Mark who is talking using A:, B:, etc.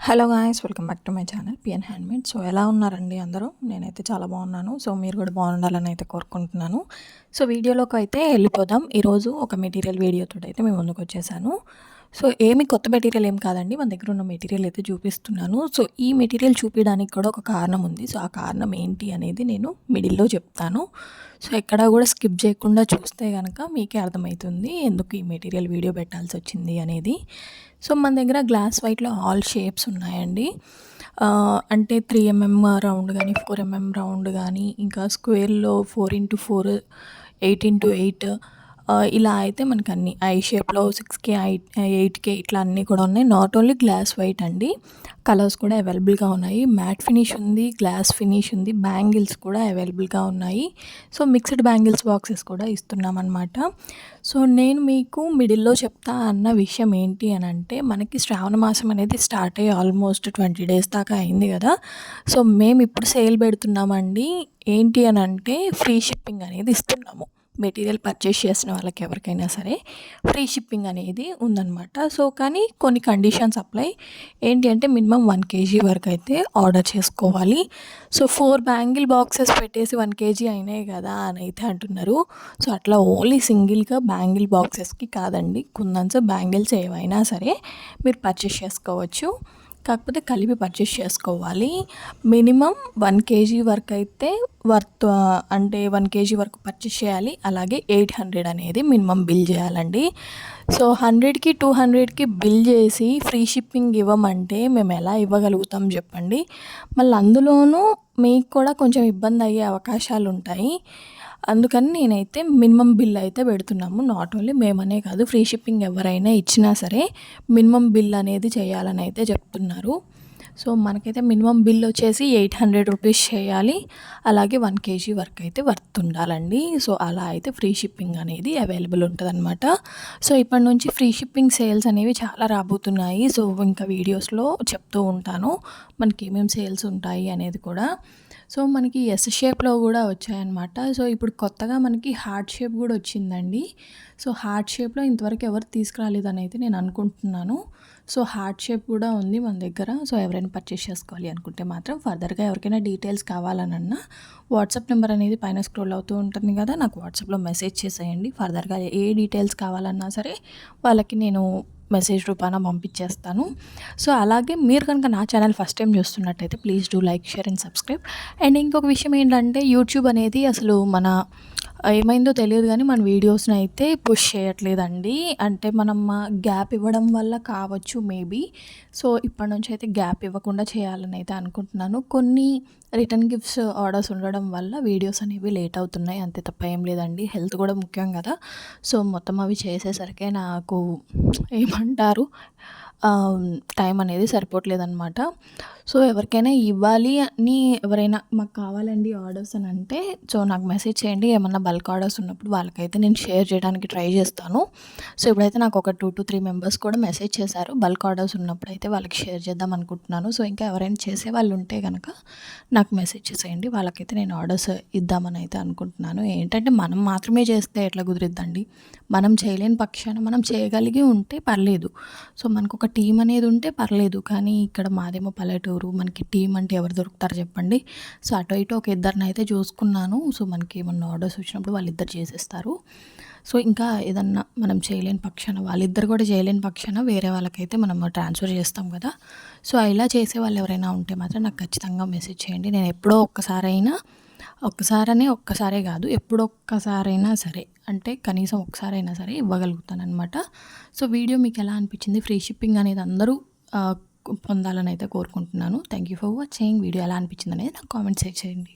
A: Hello guys, welcome back to my channel PN handmade. So ఎలా ఉన్నారండి అందరూ? నేనైతే చాలా బాగున్నాను. సో మీరు కూడా బాగుండాలని అయితే కోరుకుంటున్నాను. సో వీడియోలోకి అయితే వెళ్ళిపోదాం. ఈరోజు ఒక మెటీరియల్ వీడియోతో అయితే మేము ముందుకు వచ్చేసాను. సో కొత్త మెటీరియల్ ఏం కాదండి, మన దగ్గర ఉన్న మెటీరియల్ అయితే చూపిస్తున్నాను. సో ఈ మెటీరియల్ చూపించడానికి కూడా ఒక కారణం ఉంది. సో ఆ కారణం ఏంటి అనేది నేను మిడిల్లో చెప్తాను. సో ఎక్కడ కూడా స్కిప్ చేయకుండా చూస్తే కనుక మీకే అర్థమవుతుంది ఎందుకు ఈ మెటీరియల్ వీడియో పెట్టాల్సి వచ్చింది అనేది. సో మన దగ్గర గ్లాస్ వైట్లో ఆల్ షేప్స్ ఉన్నాయండి. అంటే 3mm రౌండ్ కానీ, 4mm రౌండ్ కానీ, ఇంకా స్క్వేర్లో 4x4, 8x8 ఇలా అయితే మనకు అన్ని ఐ షేప్లో 6K, 8K ఇట్లా అన్నీ కూడా ఉన్నాయి. నాట్ ఓన్లీ గ్లాస్ వైట్ అండి, కలర్స్ కూడా అవైలబుల్గా ఉన్నాయి. మ్యాట్ ఫినిష్ ఉంది, గ్లాస్ ఫినిష్ ఉంది, బ్యాంగిల్స్ కూడా అవైలబుల్గా ఉన్నాయి. సో మిక్స్డ్ బ్యాంగిల్స్ బాక్సెస్ కూడా ఇస్తున్నాం అనమాట. సో నేను మీకు మిడిల్లో చెప్తా అన్న విషయం ఏంటి అని అంటే, మనకి శ్రావణ మాసం అనేది స్టార్ట్ అయ్యి ఆల్మోస్ట్ 20 days దాకా అయింది కదా. సో మేము ఇప్పుడు సేల్ పెడుతున్నామండి. ఏంటి అని అంటే, ఫ్రీ షిప్పింగ్ అనేది ఇస్తున్నాము. మెటీరియల్ పర్చేస్ చేసిన వాళ్ళకి ఎవరికైనా సరే ఫ్రీ షిప్పింగ్ అనేది ఉందన్నమాట. సో కానీ కొన్ని కండిషన్స్ అప్లై. ఏంటి అంటే, మినిమం 1 kg వరకు అయితే ఆర్డర్ చేసుకోవాలి. సో 4 బ్యాంగిల్ బాక్సెస్ పెట్టేసి 1 kg అయినాయి కదా అని అయితే అంటున్నారు. సో అట్లా ఓన్లీ సింగిల్గా బ్యాంగిల్ బాక్సెస్కి కాదండి, కుందన్స్ బ్యాంగిల్స్ ఏవైనా సరే మీరు పర్చేస్ చేసుకోవచ్చు. కాకపోతే కలిపి పర్చేస్ చేసుకోవాలి. మినిమం 1 kg వరకు అయితే అంటే 1 kg వరకు పర్చేస్ చేయాలి. అలాగే 800 అనేది మినిమం బిల్ చేయాలండి. సో 100కి 200కి బిల్ చేసి ఫ్రీ షిప్పింగ్ ఇవ్వమంటే మేము ఎలా ఇవ్వగలుగుతాం చెప్పండి. మళ్ళీ అందులోనూ మీకు కూడా కొంచెం ఇబ్బంది అయ్యే అవకాశాలు ఉంటాయి. అందుకని నేనైతే మినిమం బిల్ అయితే పెడుతున్నాము. నాట్ ఓన్లీ మేమనే కాదు, ఫ్రీ షిప్పింగ్ ఎవరైనా ఇచ్చినా సరే మినిమం బిల్ అనేది చేయాలని అయితే చెప్తున్నారు. సో మనకైతే మినిమం బిల్ వచ్చేసి 800 రూపీస్ చేయాలి. అలాగే 1 kg వరకు అయితే వర్త్ ఉండాలండి. సో అలా అయితే ఫ్రీ షిప్పింగ్ అనేది అవైలబుల్ ఉంటుందన్నమాట. సో ఇప్పటి నుంచి ఫ్రీ షిప్పింగ్ సేల్స్ అనేవి చాలా రాబోతున్నాయి. సో ఇంకా వీడియోస్లో చెప్తూ ఉంటాను మనకి ఏమేమి సేల్స్ ఉంటాయి అనేది కూడా. సో మనకి ఎస్ షేప్లో కూడా వచ్చాయన్నమాట. సో ఇప్పుడు కొత్తగా మనకి హార్ట్ షేప్ కూడా వచ్చిందండి. సో హార్ట్ షేప్లో ఇంతవరకు ఎవరు తీసుకురాలేదని అయితే నేను అనుకుంటున్నాను. సో హార్ట్ షేప్ కూడా ఉంది మన దగ్గర. సో ఎవరైనా పర్చేస్ చేసుకోవాలి అనుకుంటే మాత్రం ఫర్దర్గా ఎవరికైనా డీటెయిల్స్ కావాలనన్నా వాట్సాప్ నెంబర్ అనేది పైన స్క్రోల్ అవుతూ ఉంటుంది కదా, నాకు వాట్సాప్లో మెసేజ్ చేసేయండి. ఫర్దర్గా ఏ డీటెయిల్స్ కావాలన్నా సరే వాళ్ళకి నేను మెసేజ్ రూపాన పంపించేస్తాను. సో అలాగే మీరు కనుక నా ఛానల్ ఫస్ట్ టైం చూస్తున్నట్టయితే please do like, share and subscribe. And ఇంకొక విషయం ఏంటంటే, యూట్యూబ్ అనేది అసలు మన ఏమైందో తెలియదు కానీ మన వీడియోస్ని అయితే పుష్ చేయట్లేదండి. అంటే మనం గ్యాప్ ఇవ్వడం వల్ల కావచ్చు మేబీ. సో ఇప్పటి నుంచి అయితే గ్యాప్ ఇవ్వకుండా చేయాలని అయితే అనుకుంటున్నాను. కొన్ని రిటర్న్ గిఫ్ట్స్ ఆర్డర్స్ ఉండడం వల్ల వీడియోస్ అనేవి లేట్ అవుతున్నాయి, అంతే తప్ప ఏం లేదండి. హెల్త్ కూడా ముఖ్యం కదా. సో మొత్తం అవి చేసేసరికి నాకు ఏమంటారు, టైం అనేది సరిపోవట్లేదన్నమాట. సో ఎవరికైనా ఇవ్వాలి అని ఎవరైనా మాకు కావాలండి ఆర్డర్స్ అని అంటే, సో నాకు మెసేజ్ చేయండి. ఏమన్నా బల్క్ ఆర్డర్స్ ఉన్నప్పుడు వాళ్ళకైతే నేను షేర్ చేయడానికి ట్రై చేస్తాను. సో ఇప్పుడైతే నాకు ఒక 2 to 3 మెంబర్స్ కూడా మెసేజ్ చేశారు. బల్క్ ఆర్డర్స్ ఉన్నప్పుడు అయితే వాళ్ళకి షేర్ చేద్దాం అనుకుంటున్నాను. సో ఇంకా ఎవరైనా చేసే వాళ్ళు ఉంటే కనుక నాకు మెసేజ్ చేసేయండి. వాళ్ళకైతే నేను ఆర్డర్స్ ఇద్దామని అయితే అనుకుంటున్నాను. ఏంటంటే మనం మాత్రమే చేస్తే ఎట్లా కుదిరిద్దండి. మనం చేయలేని పక్షాన మనం చేయగలిగి ఉంటే పర్లేదు. సో మనకు ఒక టీం అనేది ఉంటే పర్లేదు. కానీ ఇక్కడ మాదేమో పల్లెటూరు, మనకి టీం అంటే ఎవరు దొరుకుతారు చెప్పండి. సో అటు ఇటు ఒక ఇద్దరిని అయితే చూసుకున్నాను. సో మనకి ఏమన్నా ఆర్డర్స్ వచ్చినప్పుడు వాళ్ళిద్దరు చేసేస్తారు. సో ఇంకా ఏదన్నా మనం చేయలేని పక్షాన, వాళ్ళిద్దరు కూడా చేయలేని పక్షాన వేరే వాళ్ళకైతే మనం ట్రాన్స్ఫర్ చేస్తాం కదా. సో ఇలా చేసే వాళ్ళు ఎవరైనా ఉంటే మాత్రం నాకు ఖచ్చితంగా మెసేజ్ చేయండి. నేను ఎప్పుడో ఒక్కసారే కాదు, ఎప్పుడొక్కసారైనా సరే, అంటే కనీసం ఒక్కసారైనా సరే ఇవ్వగలుగుతానమాట. సో వీడియో మీకు ఎలా అనిపించింది? ఫ్రీ షిప్పింగ్ అనేది అందరూ పొందాలని అయితే కోరుకుంటున్నాను. Thank you for watching. Video ఎలా అనిపించింది అనేది నాకు కామెంట్ చేయండి.